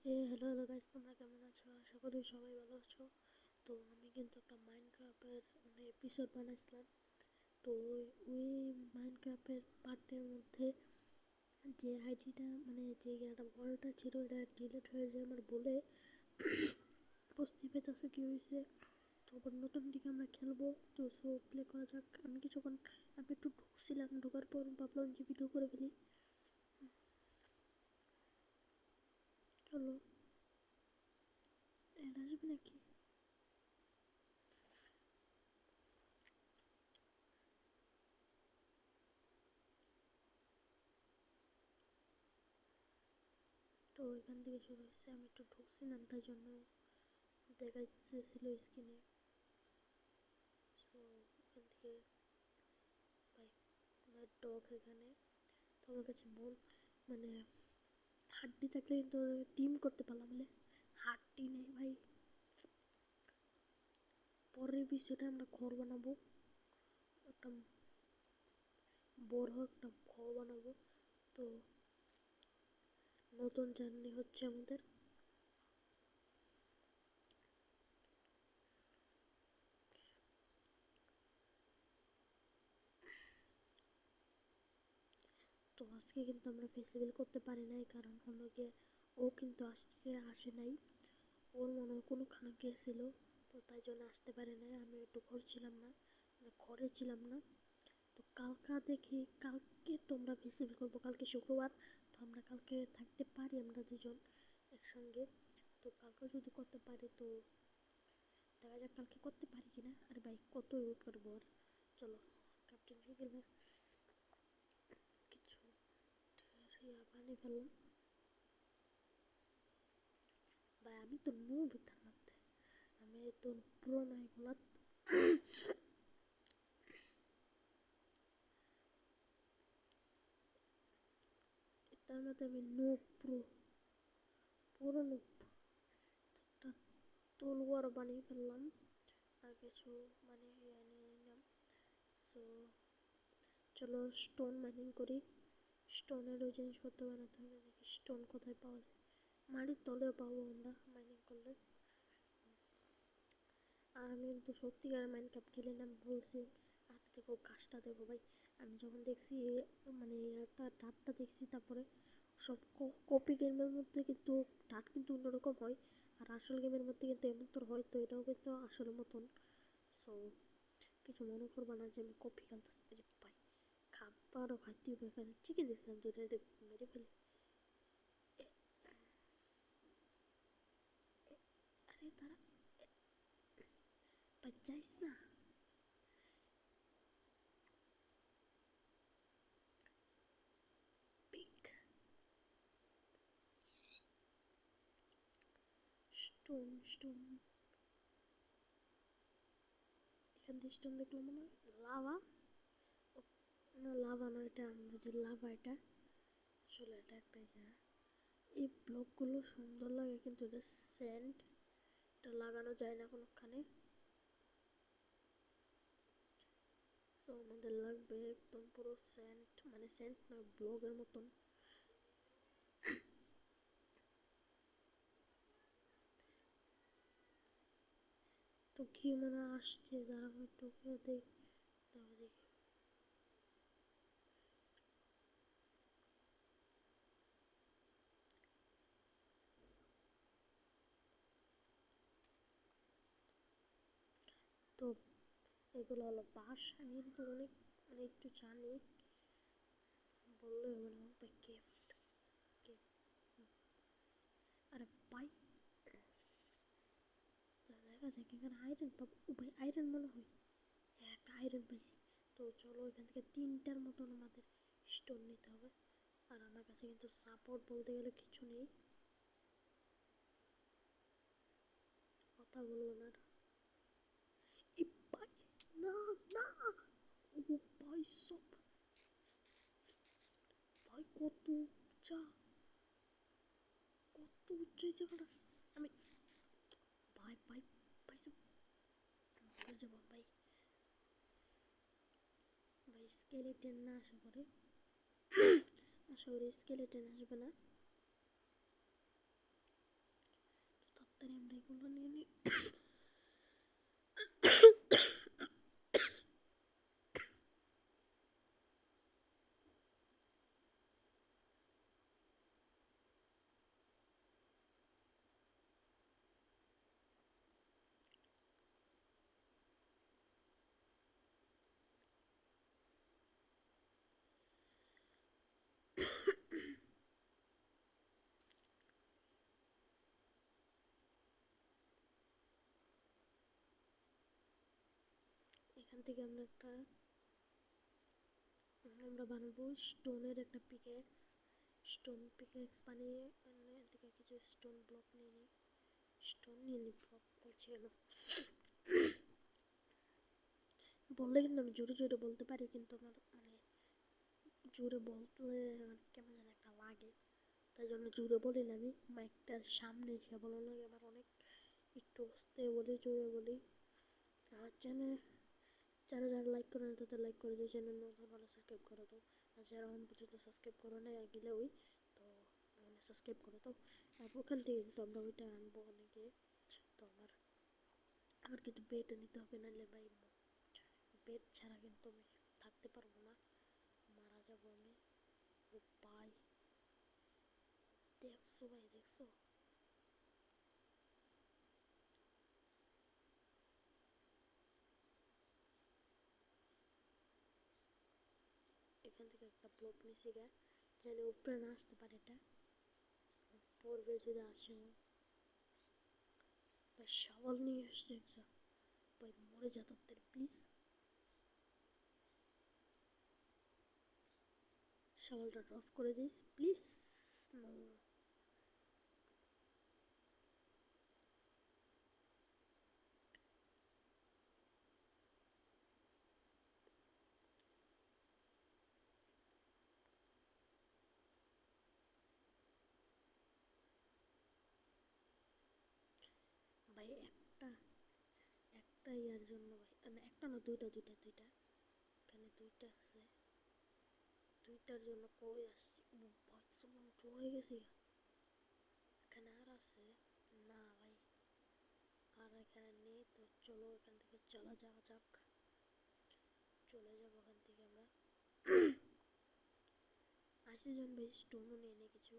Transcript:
Hello hello guys, তোমরা কেমন আছো? আশা করি সবাই ভালো আছো। তো আমি কিন্তু একটা মাইনক্রাফটের এপিসোড বানাইছিলাম। তো ওই মাইনক্রাফটের পার্টের মধ্যে যে আইডিটা যে একটা ওয়ার্ল্ডটা ছিল এটা ডিলিট হয়ে যায় আমার বলে। বুঝতেই পেরেছো কি হয়েছে। তো আবার নতুন দিকে আমরা খেলবো। তো সো প্লে করা যাক। আমি একটু ঢুকছিলাম, ঢোকার পর ভাবলাম যে ভিডিও করে ফেলি। চলো, এটা আসবে নাকি? তো এখান থেকে শুরু হচ্ছে, আমি একটু ঢুকছিলাম তাই জন্য দেখাইতেছিল স্ক্রিনে। সো এখান থেকে ভাই আমার ডগ এখানে। তো আমার কাছে মানে হাড্ডি থাকলে কিন্তু টিম করতে পারলাম বলে। হাড্ডি নেই ভাই। পরের বিষয়টা আমরা ঘর বানাবো, একটা বড় একটা ঘর বানাবো। তো নতুন জার্নি হচ্ছে আমাদের। তো আজকে কিন্তু আমরা ফেস্টিভ্যাল করতে পারি নাই, কারণ হলো গিয়ে ও কিন্তু আজকে আসে নাই। ওর মনে হয় কোনোখানে গেছিল, তো তাই জন্য আসতে পারে নাই। আমি একটু ঘর ছিলাম না, ঘরে ছিলাম না। তো দেখি কালকে তোমরা ফেস্টিভ্যাল করবো, কালকে শুক্রবার। তো আমরা কালকে থাকতে পারি আমরা দুজন একসঙ্গে। তো কালকে যদি করতে পারি তো দেখা যাক কালকে করতে পারি কিনা। আরে ভাই কত ওয়েট করবো আর। চলো, ক্যাপ্টেন গেলে কিছু বানিয়ে ফেললাম। ভাই আমি তো নুব তার মধ্যে, আমি তো পুরোনো এগুলা। তার মধ্যে আমি নুব, পুরো নুব। একটা তলোয়ার বানিয়ে ফেললাম আর কিছু নিয়ে নিলাম। সো চলো স্টোন মাইনিং করি। স্টোনের ওই জিনিসপত্র বানাতে হবে। দেখি স্টোন কোথায় পাওয়া যায়। মাটির তলেও পাবো আমরা মাইনিং করলে। আর আমি কিন্তু সত্যিকার মাইনক্রাফট খেলি না, বলছি। আর দেখো গাছটা দেখো ভাই। আমি যখন দেখছি একটা ডাবটা দেখছি, তারপরে সব কপি গেমের মধ্যে কিন্তু ডাট কিন্তু অন্যরকম হয়, আর আসল গেমের মধ্যে কিন্তু এমন তো হয়। তো এটাও কিন্তু আসলের মতন। সো কিছু মনে করবা না যে আমি কপি খেলতেছি। ভাই খাবারও খাইতে হবে, এখানে চিকেন দিয়েছিলাম তো এটা মেরে ফেলি। আরে তারা বাচ্চাইস না। পিক স্টোন স্টোন, এখান থেকে স্টোন দেখলাম মনে হয় লাভা। না লাভা নয়, এটা আমি বুঝি লাভা। এটা আসলে এটা একটা এই ব্লকগুলো সুন্দর লাগে, কিন্তু এটা সেন্ট, এটা লাগানো যায় না কোনোখানে। সো আমাদের লাগবে একদম পুরো সেন্ট, সেন্ট নয় ব্লগের মতন। তো কি মনে আসছে, যারা হয়তো কেউ দেখ, তারা দেখি। তো এগুলো হলো বাঁশ। আমি কিন্তু অনেক একটু জানি, বললে হবে না। তাই গিফট গিফট। আরে ভাই দেখা যাক এখানে আয়রন পাবো। ও ভাই আয়রন মনে হয়। হ্যাঁ একটা আয়রন পাইছি। তো চলো এখান থেকে 3টার মতন আমাদের স্টোন নিতে হবে। আর আমার কাছে কিন্তু সাপোর্ট বলতে গেলে কিছু নেই, কথা বলবো না। এই ভাই না, না, ও ভাই সব, ভাই কত উচ্চা, কত উচ্চ এই জায়গাটা। আমি ভাই ভাই ভাই সব মরে যাবো ভাই। ভাই স্কেলেটন না, আশা করি স্কেলেটন আসবে না। এগুলো নিয়ে নিই। এখান থেকে আমরা বানাবো স্টোনের একটা পিকেক্স। স্টোন পিকেক্স বানিয়ে এর থেকে কিছু স্টোন ব্লক নিয়ে নিই। স্টোন নিয়ে নিই, ব্লক বলছি কেন, বললে কিন্তু আমি জোরে জোরে বলতে পারি, কিন্তু আমার মানে জোরে বলতে আমার কেমন যেন একটা লাগে, তাই জন্য জোরে বলি না। আমি মাইকটার সামনে এসে বলা লাগে আমার অনেক, একটু আস্তে বলি, জোরে বলি। আমার চ্যানেল যারা যারা লাইক করে না তাদের লাইক করে দাও, চ্যানেল নতুন হলে সাবস্ক্রাইব করে দাও, আর যারা এখন পর্যন্ত সাবস্ক্রাইব করো না গেলে ওই তো মানে সাবস্ক্রাইব করে দাও। আর ওখান থেকে কিন্তু আমরা ওইটা আনবো অনেকে। তো আমার কিন্তু বেডও নিতে হবে, নাহলে ভাই বেড ছাড়া কিন্তু আমি থাকতে পারবো না, মারা যাবো আমি। ও ভাই দেখছো, ভাই দেখছো, এখান থেকে একটা ব্লক নিয়েছি গা, যেন উপরে না আসতে পারে, এটা পড়বে যদি আসে। ভাই শাওয়াল নিয়ে আসছে একটা, ভাই মরে যা তোদের প্লিজ, শাওয়ালটা ড্রপ করে দিস প্লিজ। নো, ভাই একটা একটা ইয়ার জন্য ভাই, মানে একটা না, দুইটা এখানে দুইটা আছে, দুইটার জন্য কই আসছি, ম্যাক্সিমাম চলে গেছি। এখানে আর আছে না ভাই, আর এখানে নেই, তো চলো এখান থেকে চলে যাওয়া যাক, চলে যাবো এখান থেকে আমরা। আসি জন ভাই, স্টোনও নিয়ে নেই কিছু।